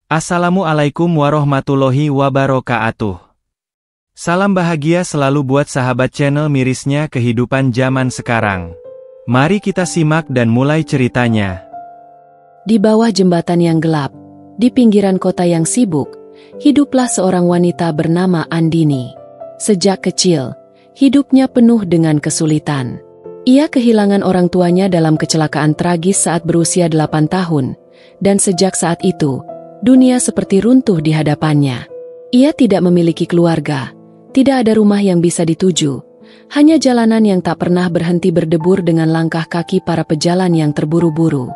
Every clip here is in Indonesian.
Assalamualaikum warahmatullahi wabarakatuh. Salam bahagia selalu buat sahabat channel mirisnya kehidupan zaman sekarang. Mari kita simak dan mulai ceritanya. Di bawah jembatan yang gelap, di pinggiran kota yang sibuk, hiduplah seorang wanita bernama Andini. Sejak kecil, hidupnya penuh dengan kesulitan. Ia kehilangan orang tuanya dalam kecelakaan tragis saat berusia 8 tahun, dan sejak saat itu, dunia seperti runtuh di hadapannya. Ia tidak memiliki keluarga, tidak ada rumah yang bisa dituju, hanya jalanan yang tak pernah berhenti berdebur dengan langkah kaki para pejalan yang terburu-buru.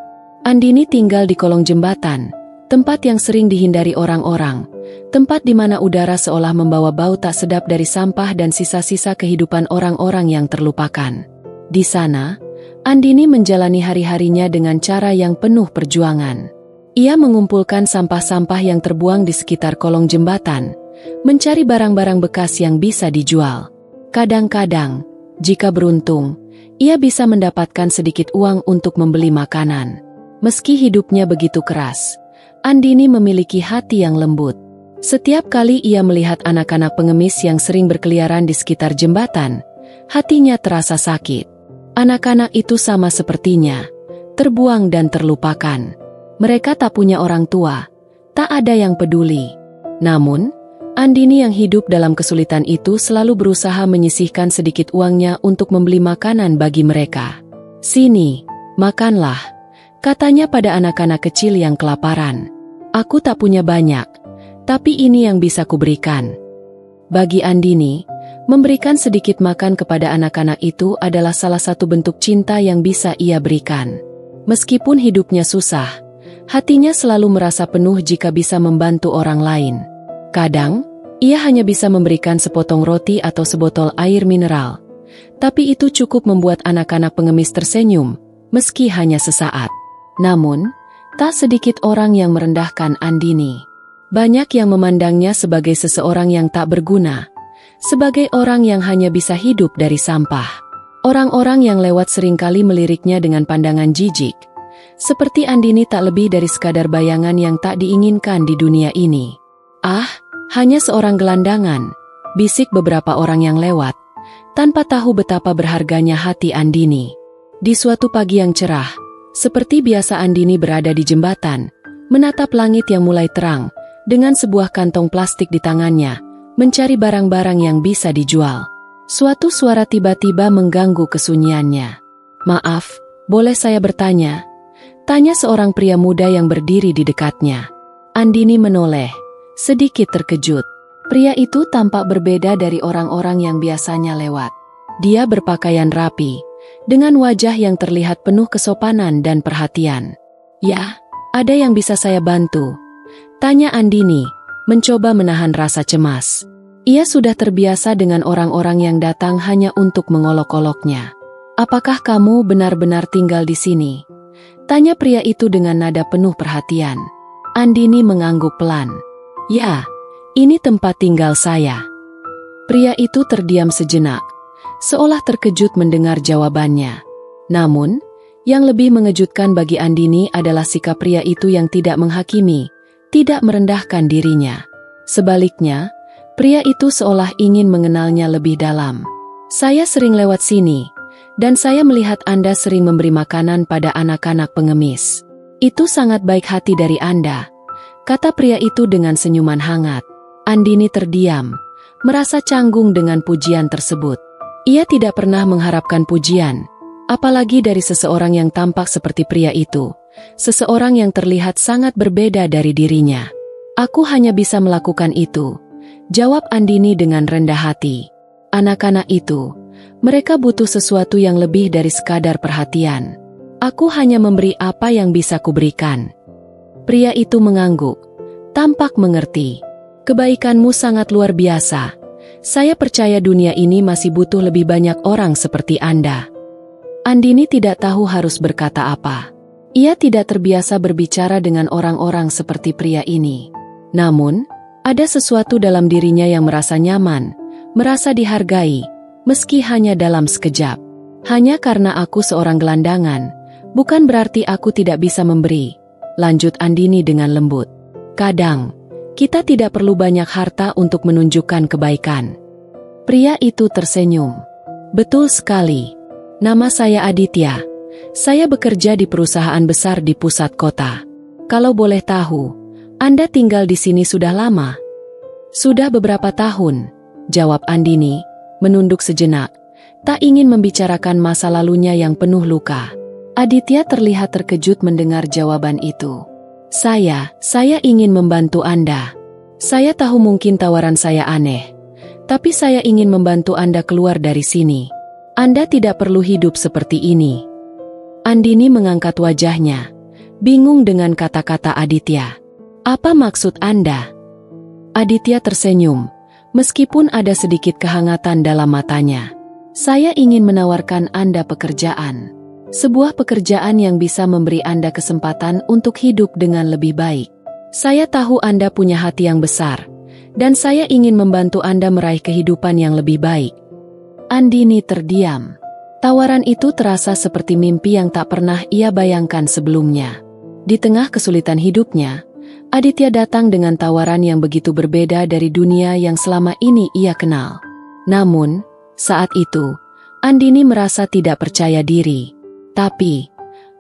Andini tinggal di kolong jembatan, tempat yang sering dihindari orang-orang, tempat di mana udara seolah membawa bau tak sedap dari sampah dan sisa-sisa kehidupan orang-orang yang terlupakan. Di sana, Andini menjalani hari-harinya dengan cara yang penuh perjuangan. Ia mengumpulkan sampah-sampah yang terbuang di sekitar kolong jembatan, mencari barang-barang bekas yang bisa dijual. Kadang-kadang, jika beruntung, ia bisa mendapatkan sedikit uang untuk membeli makanan. Meski hidupnya begitu keras, Andini memiliki hati yang lembut. Setiap kali ia melihat anak-anak pengemis yang sering berkeliaran di sekitar jembatan, hatinya terasa sakit. Anak-anak itu sama sepertinya, terbuang dan terlupakan. Mereka tak punya orang tua, tak ada yang peduli. Namun, Andini yang hidup dalam kesulitan itu selalu berusaha menyisihkan sedikit uangnya untuk membeli makanan bagi mereka. "Sini, makanlah," katanya pada anak-anak kecil yang kelaparan. "Aku tak punya banyak, tapi ini yang bisa kuberikan." Bagi Andini, memberikan sedikit makan kepada anak-anak itu adalah salah satu bentuk cinta yang bisa ia berikan. Meskipun hidupnya susah, hatinya selalu merasa penuh jika bisa membantu orang lain. Kadang, ia hanya bisa memberikan sepotong roti atau sebotol air mineral. Tapi itu cukup membuat anak-anak pengemis tersenyum, meski hanya sesaat. Namun, tak sedikit orang yang merendahkan Andini. Banyak yang memandangnya sebagai seseorang yang tak berguna, sebagai orang yang hanya bisa hidup dari sampah. Orang-orang yang lewat seringkali meliriknya dengan pandangan jijik. Seperti Andini tak lebih dari sekadar bayangan yang tak diinginkan di dunia ini. "Ah, hanya seorang gelandangan," bisik beberapa orang yang lewat, tanpa tahu betapa berharganya hati Andini. Di suatu pagi yang cerah, seperti biasa Andini berada di jembatan, menatap langit yang mulai terang, dengan sebuah kantong plastik di tangannya, mencari barang-barang yang bisa dijual. Suatu suara tiba-tiba mengganggu kesunyiannya. "Maaf, boleh saya bertanya?" tanya seorang pria muda yang berdiri di dekatnya. Andini menoleh, sedikit terkejut. Pria itu tampak berbeda dari orang-orang yang biasanya lewat. Dia berpakaian rapi, dengan wajah yang terlihat penuh kesopanan dan perhatian. "Ya, ada yang bisa saya bantu?" tanya Andini, mencoba menahan rasa cemas. Ia sudah terbiasa dengan orang-orang yang datang hanya untuk mengolok-oloknya. "Apakah kamu benar-benar tinggal di sini?" tanya pria itu dengan nada penuh perhatian. Andini mengangguk pelan. "Ya, ini tempat tinggal saya." Pria itu terdiam sejenak, seolah terkejut mendengar jawabannya. Namun, yang lebih mengejutkan bagi Andini adalah sikap pria itu yang tidak menghakimi, tidak merendahkan dirinya. Sebaliknya, pria itu seolah ingin mengenalnya lebih dalam. "Saya sering lewat sini, dan saya melihat Anda sering memberi makanan pada anak-anak pengemis. Itu sangat baik hati dari Anda," kata pria itu dengan senyuman hangat. Andini terdiam, merasa canggung dengan pujian tersebut. Ia tidak pernah mengharapkan pujian, apalagi dari seseorang yang tampak seperti pria itu, seseorang yang terlihat sangat berbeda dari dirinya. "Aku hanya bisa melakukan itu," jawab Andini dengan rendah hati. "Anak-anak itu, mereka butuh sesuatu yang lebih dari sekadar perhatian. Aku hanya memberi apa yang bisa kuberikan." Pria itu mengangguk, tampak mengerti. "Kebaikanmu sangat luar biasa. Saya percaya dunia ini masih butuh lebih banyak orang seperti Anda." Andini tidak tahu harus berkata apa. Ia tidak terbiasa berbicara dengan orang-orang seperti pria ini. Namun, ada sesuatu dalam dirinya yang merasa nyaman, merasa dihargai, meski hanya dalam sekejap. "Hanya karena aku seorang gelandangan, bukan berarti aku tidak bisa memberi," lanjut Andini dengan lembut. Kadang, kita tidak perlu banyak harta untuk menunjukkan kebaikan. Pria itu tersenyum. Betul sekali. Nama saya Aditya. Saya bekerja di perusahaan besar di pusat kota. Kalau boleh tahu, Anda tinggal di sini sudah lama? Sudah beberapa tahun, jawab Andini, menunduk sejenak, tak ingin membicarakan masa lalunya yang penuh luka. Aditya terlihat terkejut mendengar jawaban itu. Saya ingin membantu Anda. Saya tahu mungkin tawaran saya aneh, tapi saya ingin membantu Anda keluar dari sini. Anda tidak perlu hidup seperti ini. Andini mengangkat wajahnya, bingung dengan kata-kata Aditya. Apa maksud Anda? Aditya tersenyum, meskipun ada sedikit kehangatan dalam matanya. Saya ingin menawarkan Anda pekerjaan. Sebuah pekerjaan yang bisa memberi Anda kesempatan untuk hidup dengan lebih baik. Saya tahu Anda punya hati yang besar, dan saya ingin membantu Anda meraih kehidupan yang lebih baik. Andini terdiam. Tawaran itu terasa seperti mimpi yang tak pernah ia bayangkan sebelumnya. Di tengah kesulitan hidupnya, Aditya datang dengan tawaran yang begitu berbeda dari dunia yang selama ini ia kenal. Namun, saat itu, Andini merasa tidak percaya diri. Tapi,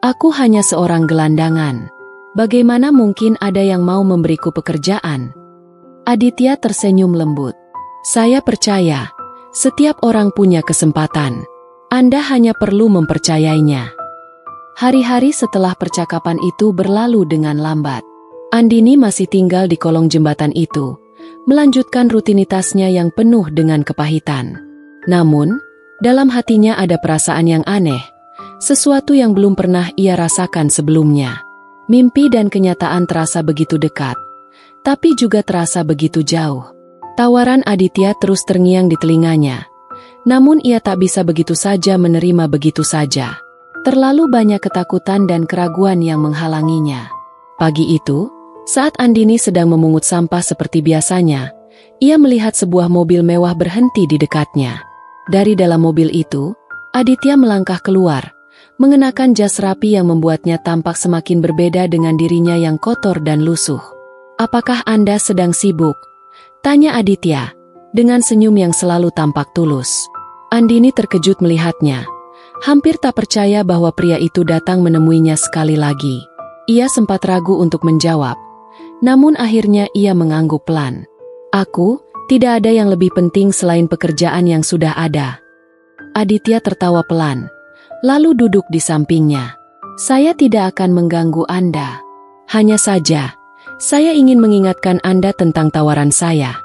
aku hanya seorang gelandangan. Bagaimana mungkin ada yang mau memberiku pekerjaan? Aditya tersenyum lembut. Saya percaya, setiap orang punya kesempatan. Anda hanya perlu mempercayainya. Hari-hari setelah percakapan itu berlalu dengan lambat. Andini masih tinggal di kolong jembatan itu, melanjutkan rutinitasnya yang penuh dengan kepahitan. Namun, dalam hatinya ada perasaan yang aneh, sesuatu yang belum pernah ia rasakan sebelumnya. Mimpi dan kenyataan terasa begitu dekat, tapi juga terasa begitu jauh. Tawaran Aditya terus terngiang di telinganya, namun ia tak bisa begitu saja menerima begitu saja. Terlalu banyak ketakutan dan keraguan yang menghalanginya. Pagi itu, saat Andini sedang memungut sampah seperti biasanya, ia melihat sebuah mobil mewah berhenti di dekatnya. Dari dalam mobil itu, Aditya melangkah keluar, mengenakan jas rapi yang membuatnya tampak semakin berbeda dengan dirinya yang kotor dan lusuh. Apakah Anda sedang sibuk? Tanya Aditya, dengan senyum yang selalu tampak tulus. Andini terkejut melihatnya, hampir tak percaya bahwa pria itu datang menemuinya sekali lagi. Ia sempat ragu untuk menjawab, namun akhirnya ia mengangguk pelan. Aku, tidak ada yang lebih penting selain pekerjaan yang sudah ada. Aditya tertawa pelan, lalu duduk di sampingnya. Saya tidak akan mengganggu Anda. Hanya saja, saya ingin mengingatkan Anda tentang tawaran saya.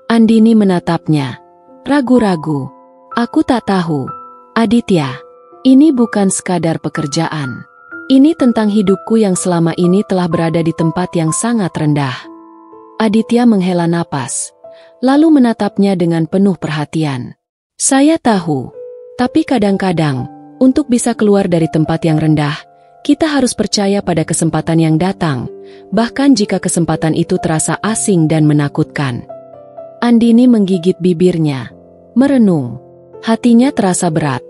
Andini menatapnya, ragu-ragu. Aku tak tahu, Aditya. Ini bukan sekadar pekerjaan. Ini tentang hidupku yang selama ini telah berada di tempat yang sangat rendah. Aditya menghela napas, lalu menatapnya dengan penuh perhatian. Saya tahu, tapi kadang-kadang, untuk bisa keluar dari tempat yang rendah, kita harus percaya pada kesempatan yang datang, bahkan jika kesempatan itu terasa asing dan menakutkan. Andini menggigit bibirnya, merenung. Hatinya terasa berat,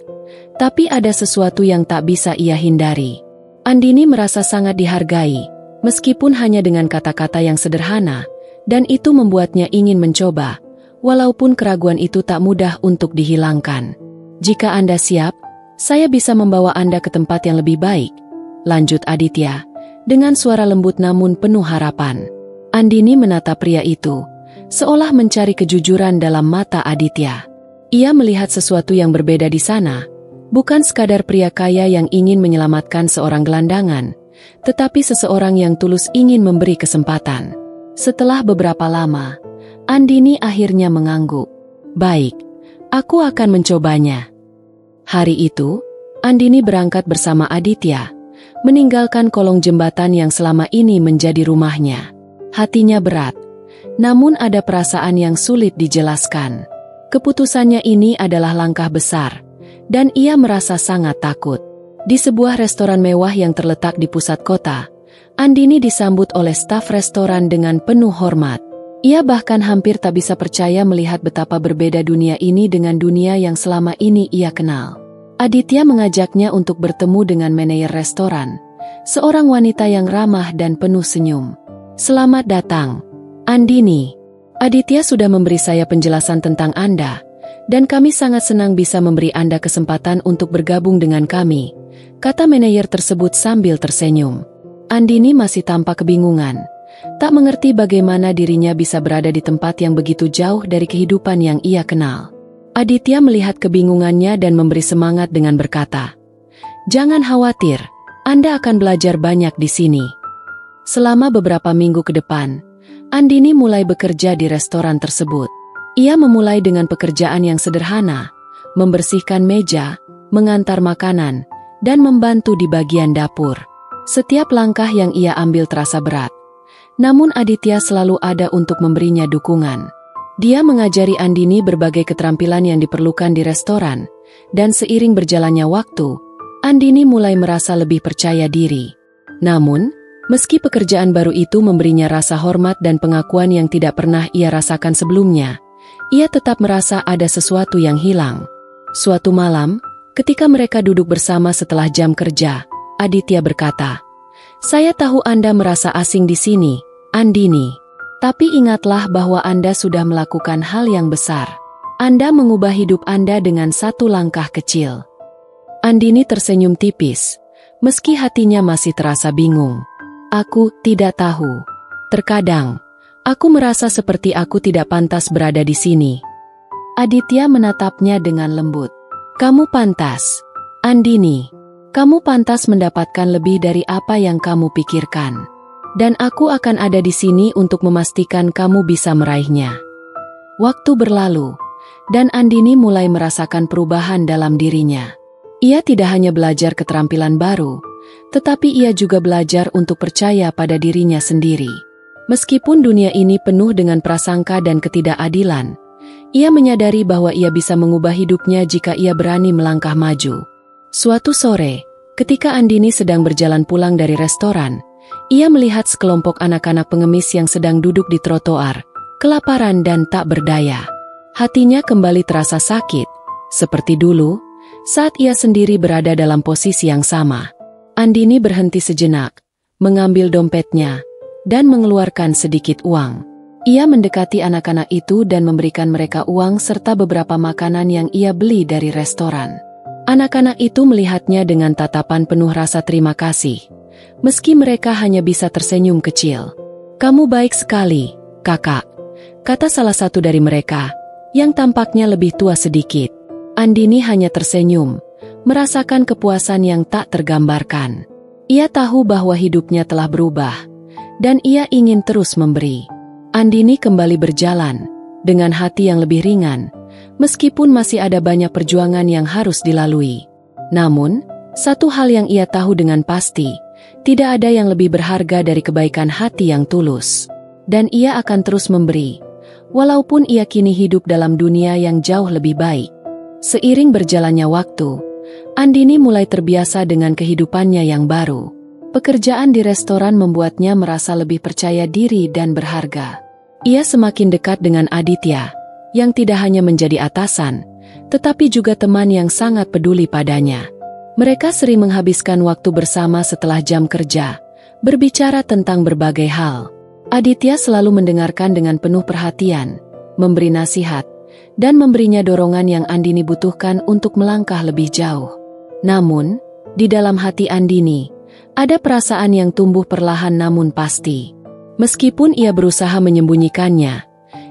tapi ada sesuatu yang tak bisa ia hindari. Andini merasa sangat dihargai, meskipun hanya dengan kata-kata yang sederhana, dan itu membuatnya ingin mencoba, walaupun keraguan itu tak mudah untuk dihilangkan. Jika Anda siap, saya bisa membawa Anda ke tempat yang lebih baik, lanjut Aditya, dengan suara lembut namun penuh harapan. Andini menatap pria itu, seolah mencari kejujuran dalam mata Aditya. Ia melihat sesuatu yang berbeda di sana, bukan sekadar pria kaya yang ingin menyelamatkan seorang gelandangan, tetapi seseorang yang tulus ingin memberi kesempatan. Setelah beberapa lama, Andini akhirnya mengangguk. Baik, aku akan mencobanya. Hari itu, Andini berangkat bersama Aditya, meninggalkan kolong jembatan yang selama ini menjadi rumahnya. Hatinya berat, namun ada perasaan yang sulit dijelaskan. Keputusannya ini adalah langkah besar, dan ia merasa sangat takut. Di sebuah restoran mewah yang terletak di pusat kota, Andini disambut oleh staf restoran dengan penuh hormat. Ia bahkan hampir tak bisa percaya melihat betapa berbeda dunia ini dengan dunia yang selama ini ia kenal. Aditya mengajaknya untuk bertemu dengan manajer restoran, seorang wanita yang ramah dan penuh senyum. Selamat datang, Andini. Aditya sudah memberi saya penjelasan tentang Anda, dan kami sangat senang bisa memberi Anda kesempatan untuk bergabung dengan kami, kata manajer tersebut sambil tersenyum. Andini masih tampak kebingungan, tak mengerti bagaimana dirinya bisa berada di tempat yang begitu jauh dari kehidupan yang ia kenal. Aditya melihat kebingungannya dan memberi semangat dengan berkata, "Jangan khawatir, Anda akan belajar banyak di sini." Selama beberapa minggu ke depan, Andini mulai bekerja di restoran tersebut. Ia memulai dengan pekerjaan yang sederhana, membersihkan meja, mengantar makanan, dan membantu di bagian dapur. Setiap langkah yang ia ambil terasa berat, namun Aditya selalu ada untuk memberinya dukungan. Dia mengajari Andini berbagai keterampilan yang diperlukan di restoran, dan seiring berjalannya waktu, Andini mulai merasa lebih percaya diri. Namun, meski pekerjaan baru itu memberinya rasa hormat dan pengakuan yang tidak pernah ia rasakan sebelumnya, ia tetap merasa ada sesuatu yang hilang. Suatu malam, ketika mereka duduk bersama setelah jam kerja, Aditya berkata, "Saya tahu Anda merasa asing di sini, Andini. Tapi ingatlah bahwa Anda sudah melakukan hal yang besar. Anda mengubah hidup Anda dengan satu langkah kecil." Andini tersenyum tipis, meski hatinya masih terasa bingung. "Aku tidak tahu. Terkadang, aku merasa seperti aku tidak pantas berada di sini." Aditya menatapnya dengan lembut. "Kamu pantas, Andini. Kamu pantas mendapatkan lebih dari apa yang kamu pikirkan. Dan aku akan ada di sini untuk memastikan kamu bisa meraihnya." Waktu berlalu, dan Andini mulai merasakan perubahan dalam dirinya. Ia tidak hanya belajar keterampilan baru, tetapi ia juga belajar untuk percaya pada dirinya sendiri. Meskipun dunia ini penuh dengan prasangka dan ketidakadilan, ia menyadari bahwa ia bisa mengubah hidupnya jika ia berani melangkah maju. Suatu sore, ketika Andini sedang berjalan pulang dari restoran, ia melihat sekelompok anak-anak pengemis yang sedang duduk di trotoar, kelaparan dan tak berdaya. Hatinya kembali terasa sakit, seperti dulu, saat ia sendiri berada dalam posisi yang sama. Andini berhenti sejenak, mengambil dompetnya, dan mengeluarkan sedikit uang. Ia mendekati anak-anak itu dan memberikan mereka uang serta beberapa makanan yang ia beli dari restoran. Anak-anak itu melihatnya dengan tatapan penuh rasa terima kasih, meski mereka hanya bisa tersenyum kecil. "Kamu baik sekali, kakak," kata salah satu dari mereka, yang tampaknya lebih tua sedikit. Andini hanya tersenyum, merasakan kepuasan yang tak tergambarkan. Ia tahu bahwa hidupnya telah berubah, dan ia ingin terus memberi. Andini kembali berjalan, dengan hati yang lebih ringan, meskipun masih ada banyak perjuangan yang harus dilalui. Namun, satu hal yang ia tahu dengan pasti, tidak ada yang lebih berharga dari kebaikan hati yang tulus. Dan ia akan terus memberi, walaupun ia kini hidup dalam dunia yang jauh lebih baik. Seiring berjalannya waktu, Andini mulai terbiasa dengan kehidupannya yang baru. Pekerjaan di restoran membuatnya merasa lebih percaya diri dan berharga. Ia semakin dekat dengan Aditya, yang tidak hanya menjadi atasan, tetapi juga teman yang sangat peduli padanya. Mereka sering menghabiskan waktu bersama setelah jam kerja, berbicara tentang berbagai hal. Aditya selalu mendengarkan dengan penuh perhatian, memberi nasihat, dan memberinya dorongan yang Andini butuhkan untuk melangkah lebih jauh. Namun, di dalam hati Andini, ada perasaan yang tumbuh perlahan namun pasti. Meskipun ia berusaha menyembunyikannya,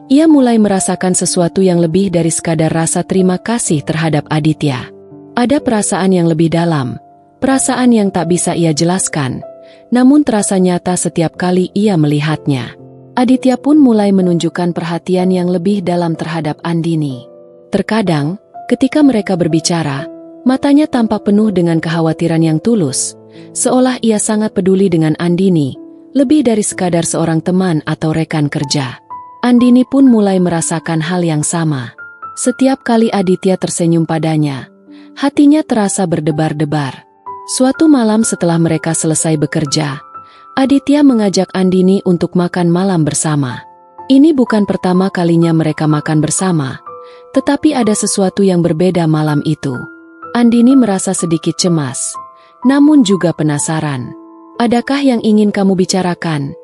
ia mulai merasakan sesuatu yang lebih dari sekadar rasa terima kasih terhadap Aditya. Ada perasaan yang lebih dalam, perasaan yang tak bisa ia jelaskan, namun terasa nyata setiap kali ia melihatnya. Aditya pun mulai menunjukkan perhatian yang lebih dalam terhadap Andini. Terkadang, ketika mereka berbicara, matanya tampak penuh dengan kekhawatiran yang tulus, seolah ia sangat peduli dengan Andini, lebih dari sekadar seorang teman atau rekan kerja. Andini pun mulai merasakan hal yang sama. Setiap kali Aditya tersenyum padanya, hatinya terasa berdebar-debar. Suatu malam setelah mereka selesai bekerja, Aditya mengajak Andini untuk makan malam bersama. Ini bukan pertama kalinya mereka makan bersama, tetapi ada sesuatu yang berbeda malam itu. Andini merasa sedikit cemas, namun juga penasaran. "Adakah yang ingin kamu bicarakan?"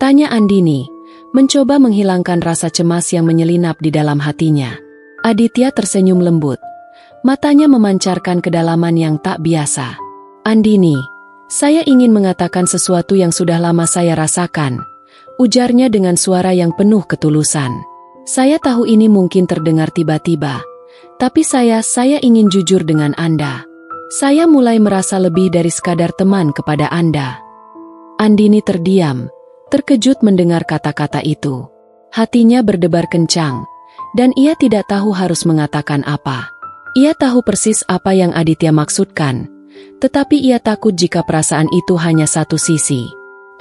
Tanya Andini, mencoba menghilangkan rasa cemas yang menyelinap di dalam hatinya. Aditya tersenyum lembut. Matanya memancarkan kedalaman yang tak biasa. Andini, saya ingin mengatakan sesuatu yang sudah lama saya rasakan, ujarnya dengan suara yang penuh ketulusan. Saya tahu ini mungkin terdengar tiba-tiba, tapi saya ingin jujur dengan Anda. Saya mulai merasa lebih dari sekadar teman kepada Anda. Andini terdiam, terkejut mendengar kata-kata itu. Hatinya berdebar kencang, dan ia tidak tahu harus mengatakan apa. Ia tahu persis apa yang Aditya maksudkan, tetapi ia takut jika perasaan itu hanya satu sisi.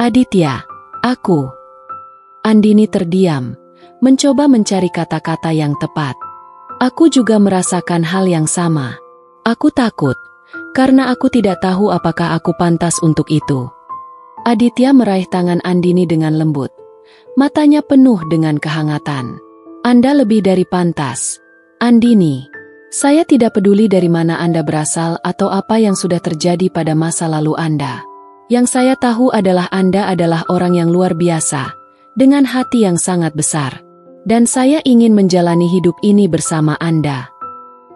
Aditya, aku... Andini terdiam, mencoba mencari kata-kata yang tepat. Aku juga merasakan hal yang sama. Aku takut, karena aku tidak tahu apakah aku pantas untuk itu. Aditya meraih tangan Andini dengan lembut. Matanya penuh dengan kehangatan. Anda lebih dari pantas. Andini, saya tidak peduli dari mana Anda berasal atau apa yang sudah terjadi pada masa lalu Anda. Yang saya tahu adalah Anda adalah orang yang luar biasa, dengan hati yang sangat besar. Dan saya ingin menjalani hidup ini bersama Anda.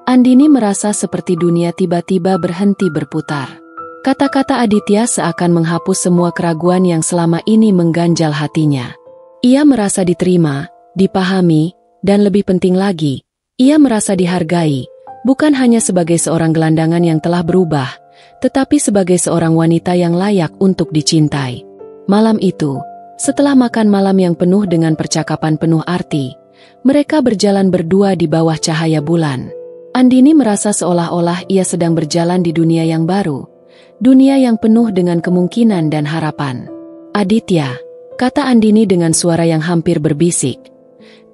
Andini merasa seperti dunia tiba-tiba berhenti berputar. Kata-kata Aditya seakan menghapus semua keraguan yang selama ini mengganjal hatinya. Ia merasa diterima, dipahami, dan lebih penting lagi, ia merasa dihargai, bukan hanya sebagai seorang gelandangan yang telah berubah, tetapi sebagai seorang wanita yang layak untuk dicintai. Malam itu, setelah makan malam yang penuh dengan percakapan penuh arti, mereka berjalan berdua di bawah cahaya bulan. Andini merasa seolah-olah ia sedang berjalan di dunia yang baru. Dunia yang penuh dengan kemungkinan dan harapan. Aditya, kata Andini dengan suara yang hampir berbisik.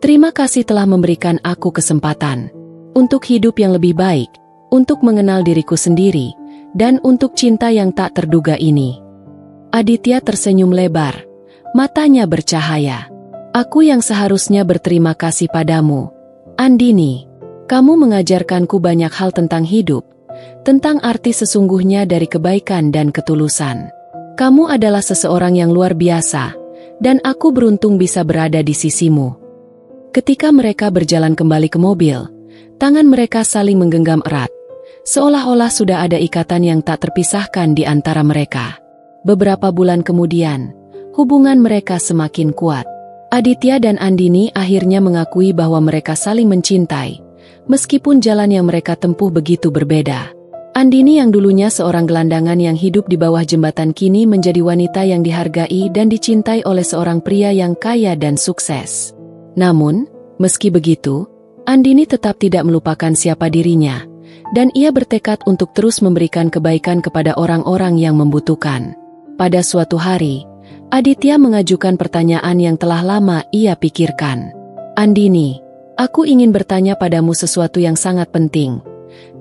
Terima kasih telah memberikan aku kesempatan. Untuk hidup yang lebih baik, untuk mengenal diriku sendiri, dan untuk cinta yang tak terduga ini. Aditya tersenyum lebar. Matanya bercahaya. Aku yang seharusnya berterima kasih padamu. Andini, kamu mengajarkanku banyak hal tentang hidup. Tentang arti sesungguhnya dari kebaikan dan ketulusan. Kamu adalah seseorang yang luar biasa, dan aku beruntung bisa berada di sisimu. Ketika mereka berjalan kembali ke mobil, tangan mereka saling menggenggam erat, seolah-olah sudah ada ikatan yang tak terpisahkan di antara mereka. Beberapa bulan kemudian, hubungan mereka semakin kuat. Aditya dan Andini akhirnya mengakui bahwa mereka saling mencintai, meskipun jalan yang mereka tempuh begitu berbeda. Andini yang dulunya seorang gelandangan yang hidup di bawah jembatan kini menjadi wanita yang dihargai dan dicintai oleh seorang pria yang kaya dan sukses. Namun, meski begitu, Andini tetap tidak melupakan siapa dirinya, dan ia bertekad untuk terus memberikan kebaikan kepada orang-orang yang membutuhkan. Pada suatu hari, Aditya mengajukan pertanyaan yang telah lama ia pikirkan. Andini, aku ingin bertanya padamu sesuatu yang sangat penting,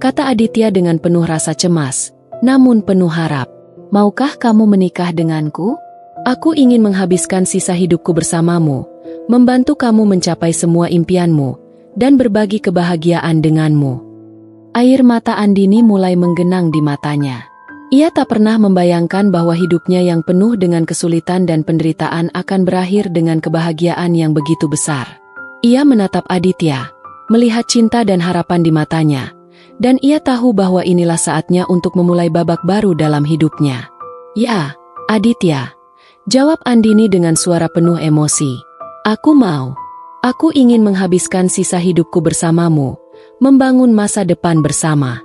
kata Aditya dengan penuh rasa cemas, namun penuh harap. Maukah kamu menikah denganku? Aku ingin menghabiskan sisa hidupku bersamamu, membantu kamu mencapai semua impianmu, dan berbagi kebahagiaan denganmu. Air mata Andini mulai menggenang di matanya. Ia tak pernah membayangkan bahwa hidupnya yang penuh dengan kesulitan dan penderitaan akan berakhir dengan kebahagiaan yang begitu besar. Ia menatap Aditya, melihat cinta dan harapan di matanya, dan ia tahu bahwa inilah saatnya untuk memulai babak baru dalam hidupnya. Ya, Aditya, jawab Andini dengan suara penuh emosi. Aku mau. Aku ingin menghabiskan sisa hidupku bersamamu, membangun masa depan bersama.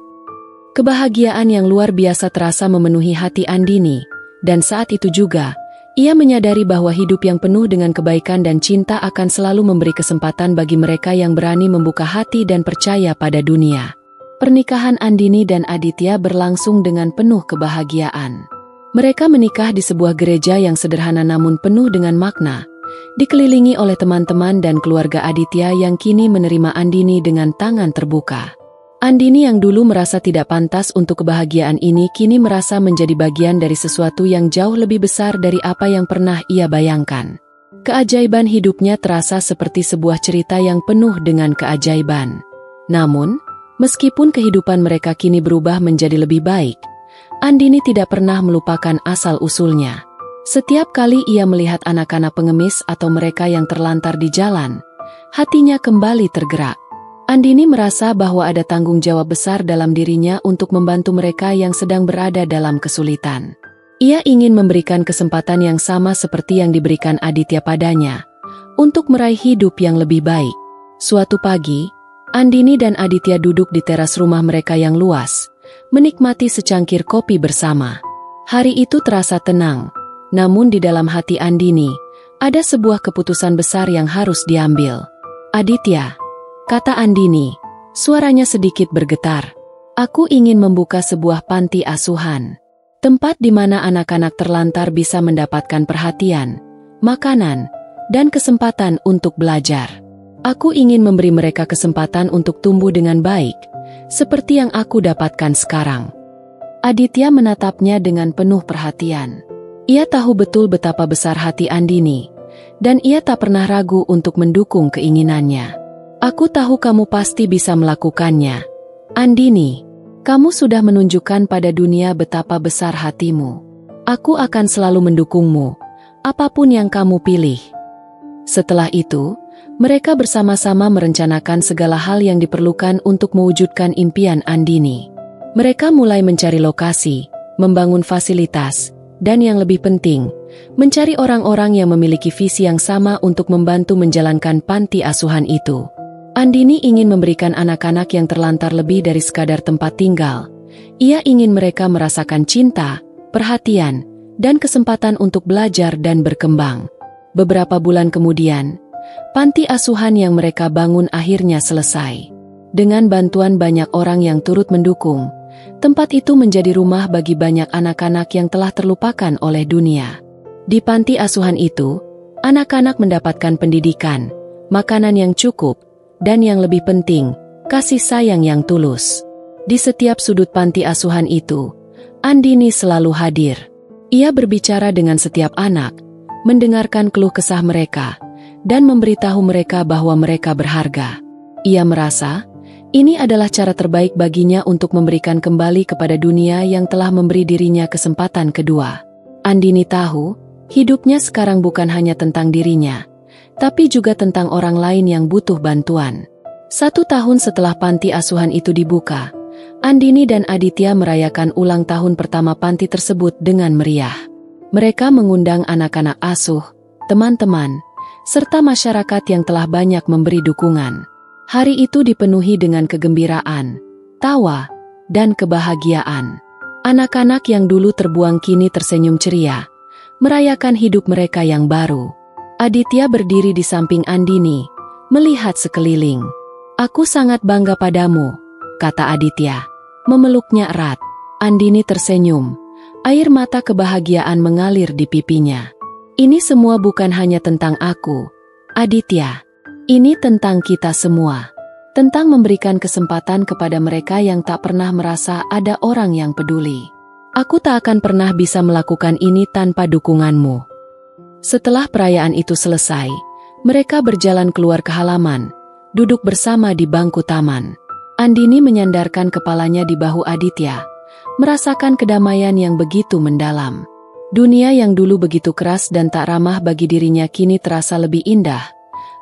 Kebahagiaan yang luar biasa terasa memenuhi hati Andini, dan saat itu juga, ia menyadari bahwa hidup yang penuh dengan kebaikan dan cinta akan selalu memberi kesempatan bagi mereka yang berani membuka hati dan percaya pada dunia. Pernikahan Andini dan Aditya berlangsung dengan penuh kebahagiaan. Mereka menikah di sebuah gereja yang sederhana namun penuh dengan makna, dikelilingi oleh teman-teman dan keluarga Aditya yang kini menerima Andini dengan tangan terbuka. Andini yang dulu merasa tidak pantas untuk kebahagiaan ini kini merasa menjadi bagian dari sesuatu yang jauh lebih besar dari apa yang pernah ia bayangkan. Keajaiban hidupnya terasa seperti sebuah cerita yang penuh dengan keajaiban. Namun, meskipun kehidupan mereka kini berubah menjadi lebih baik, Andini tidak pernah melupakan asal-usulnya. Setiap kali ia melihat anak-anak pengemis atau mereka yang terlantar di jalan, hatinya kembali tergerak. Andini merasa bahwa ada tanggung jawab besar dalam dirinya untuk membantu mereka yang sedang berada dalam kesulitan. Ia ingin memberikan kesempatan yang sama seperti yang diberikan Aditya padanya, untuk meraih hidup yang lebih baik. Suatu pagi, Andini dan Aditya duduk di teras rumah mereka yang luas, menikmati secangkir kopi bersama. Hari itu terasa tenang, namun di dalam hati Andini, ada sebuah keputusan besar yang harus diambil. "Aditya," kata Andini, suaranya sedikit bergetar. "Aku ingin membuka sebuah panti asuhan. Tempat di mana anak-anak terlantar bisa mendapatkan perhatian, makanan, dan kesempatan untuk belajar. Aku ingin memberi mereka kesempatan untuk tumbuh dengan baik, seperti yang aku dapatkan sekarang." Aditya menatapnya dengan penuh perhatian. Ia tahu betul betapa besar hati Andini, dan ia tak pernah ragu untuk mendukung keinginannya. "Aku tahu kamu pasti bisa melakukannya, Andini. Kamu sudah menunjukkan pada dunia betapa besar hatimu. Aku akan selalu mendukungmu, apapun yang kamu pilih." Setelah itu, mereka bersama-sama merencanakan segala hal yang diperlukan untuk mewujudkan impian Andini. Mereka mulai mencari lokasi, membangun fasilitas, dan yang lebih penting, mencari orang-orang yang memiliki visi yang sama untuk membantu menjalankan panti asuhan itu. Andini ingin memberikan anak-anak yang terlantar lebih dari sekadar tempat tinggal. Ia ingin mereka merasakan cinta, perhatian, dan kesempatan untuk belajar dan berkembang. Beberapa bulan kemudian, panti asuhan yang mereka bangun akhirnya selesai. Dengan bantuan banyak orang yang turut mendukung, tempat itu menjadi rumah bagi banyak anak-anak yang telah terlupakan oleh dunia. Di panti asuhan itu, anak-anak mendapatkan pendidikan, makanan yang cukup, dan yang lebih penting, kasih sayang yang tulus. Di setiap sudut panti asuhan itu, Andini selalu hadir. Ia berbicara dengan setiap anak, mendengarkan keluh kesah mereka, dan memberitahu mereka bahwa mereka berharga. Ia merasa, ini adalah cara terbaik baginya untuk memberikan kembali kepada dunia yang telah memberi dirinya kesempatan kedua. Andini tahu, hidupnya sekarang bukan hanya tentang dirinya, tapi juga tentang orang lain yang butuh bantuan. 1 tahun setelah panti asuhan itu dibuka, Andini dan Aditya merayakan ulang tahun pertama panti tersebut dengan meriah. Mereka mengundang anak-anak asuh, teman-teman, serta masyarakat yang telah banyak memberi dukungan. Hari itu dipenuhi dengan kegembiraan, tawa, dan kebahagiaan. Anak-anak yang dulu terbuang kini tersenyum ceria, merayakan hidup mereka yang baru. Aditya berdiri di samping Andini, melihat sekeliling. "Aku sangat bangga padamu," kata Aditya, memeluknya erat. Andini tersenyum, air mata kebahagiaan mengalir di pipinya. "Ini semua bukan hanya tentang aku, Aditya. Ini tentang kita semua. Tentang memberikan kesempatan kepada mereka yang tak pernah merasa ada orang yang peduli. Aku tak akan pernah bisa melakukan ini tanpa dukunganmu." Setelah perayaan itu selesai, mereka berjalan keluar ke halaman, duduk bersama di bangku taman. Andini menyandarkan kepalanya di bahu Aditya, merasakan kedamaian yang begitu mendalam. Dunia yang dulu begitu keras dan tak ramah bagi dirinya kini terasa lebih indah,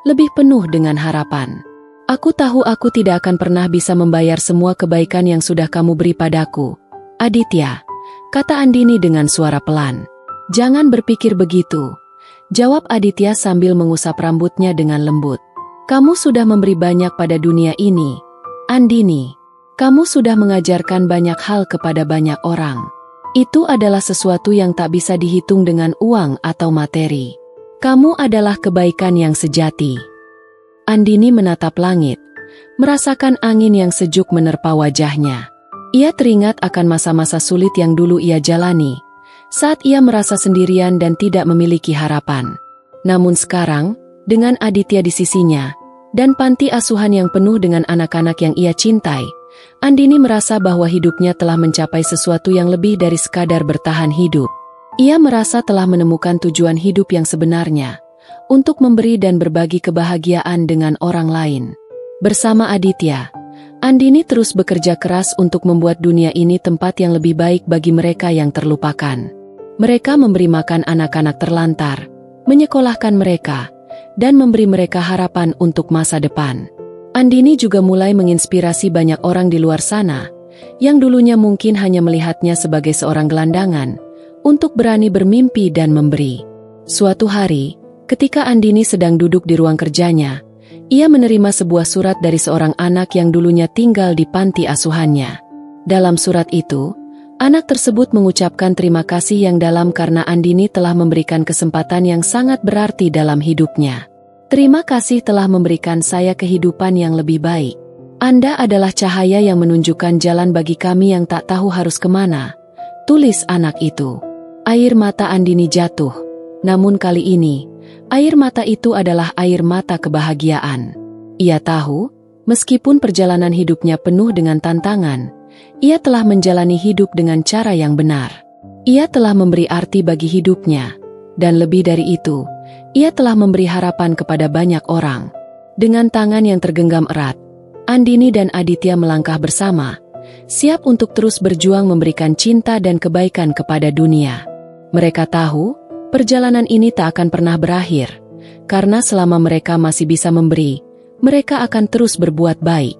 lebih penuh dengan harapan. "Aku tahu aku tidak akan pernah bisa membayar semua kebaikan yang sudah kamu beri padaku, Aditya," kata Andini dengan suara pelan. "Jangan berpikir begitu," jawab Aditya sambil mengusap rambutnya dengan lembut. "Kamu sudah memberi banyak pada dunia ini, Andini. Kamu sudah mengajarkan banyak hal kepada banyak orang. Itu adalah sesuatu yang tak bisa dihitung dengan uang atau materi. Kamu adalah kebaikan yang sejati." Andini menatap langit, merasakan angin yang sejuk menerpa wajahnya. Ia teringat akan masa-masa sulit yang dulu ia jalani, saat ia merasa sendirian dan tidak memiliki harapan. Namun sekarang, dengan Aditya di sisinya, dan panti asuhan yang penuh dengan anak-anak yang ia cintai, Andini merasa bahwa hidupnya telah mencapai sesuatu yang lebih dari sekadar bertahan hidup. Ia merasa telah menemukan tujuan hidup yang sebenarnya, untuk memberi dan berbagi kebahagiaan dengan orang lain. Bersama Aditya, Andini terus bekerja keras untuk membuat dunia ini tempat yang lebih baik bagi mereka yang terlupakan. Mereka memberi makan anak-anak terlantar, menyekolahkan mereka, dan memberi mereka harapan untuk masa depan. Andini juga mulai menginspirasi banyak orang di luar sana, yang dulunya mungkin hanya melihatnya sebagai seorang gelandangan, untuk berani bermimpi dan memberi. Suatu hari, ketika Andini sedang duduk di ruang kerjanya, ia menerima sebuah surat dari seorang anak yang dulunya tinggal di panti asuhannya. Dalam surat itu, anak tersebut mengucapkan terima kasih yang dalam karena Andini telah memberikan kesempatan yang sangat berarti dalam hidupnya. Terima kasih telah memberikan saya kehidupan yang lebih baik. Anda adalah cahaya yang menunjukkan jalan bagi kami yang tak tahu harus kemana, tulis anak itu. Air mata Andini jatuh, namun kali ini, air mata itu adalah air mata kebahagiaan. Ia tahu, meskipun perjalanan hidupnya penuh dengan tantangan, ia telah menjalani hidup dengan cara yang benar. Ia telah memberi arti bagi hidupnya, dan lebih dari itu, ia telah memberi harapan kepada banyak orang. Dengan tangan yang tergenggam erat, Andini dan Aditya melangkah bersama, siap untuk terus berjuang memberikan cinta dan kebaikan kepada dunia. Mereka tahu, perjalanan ini tak akan pernah berakhir, karena selama mereka masih bisa memberi, mereka akan terus berbuat baik.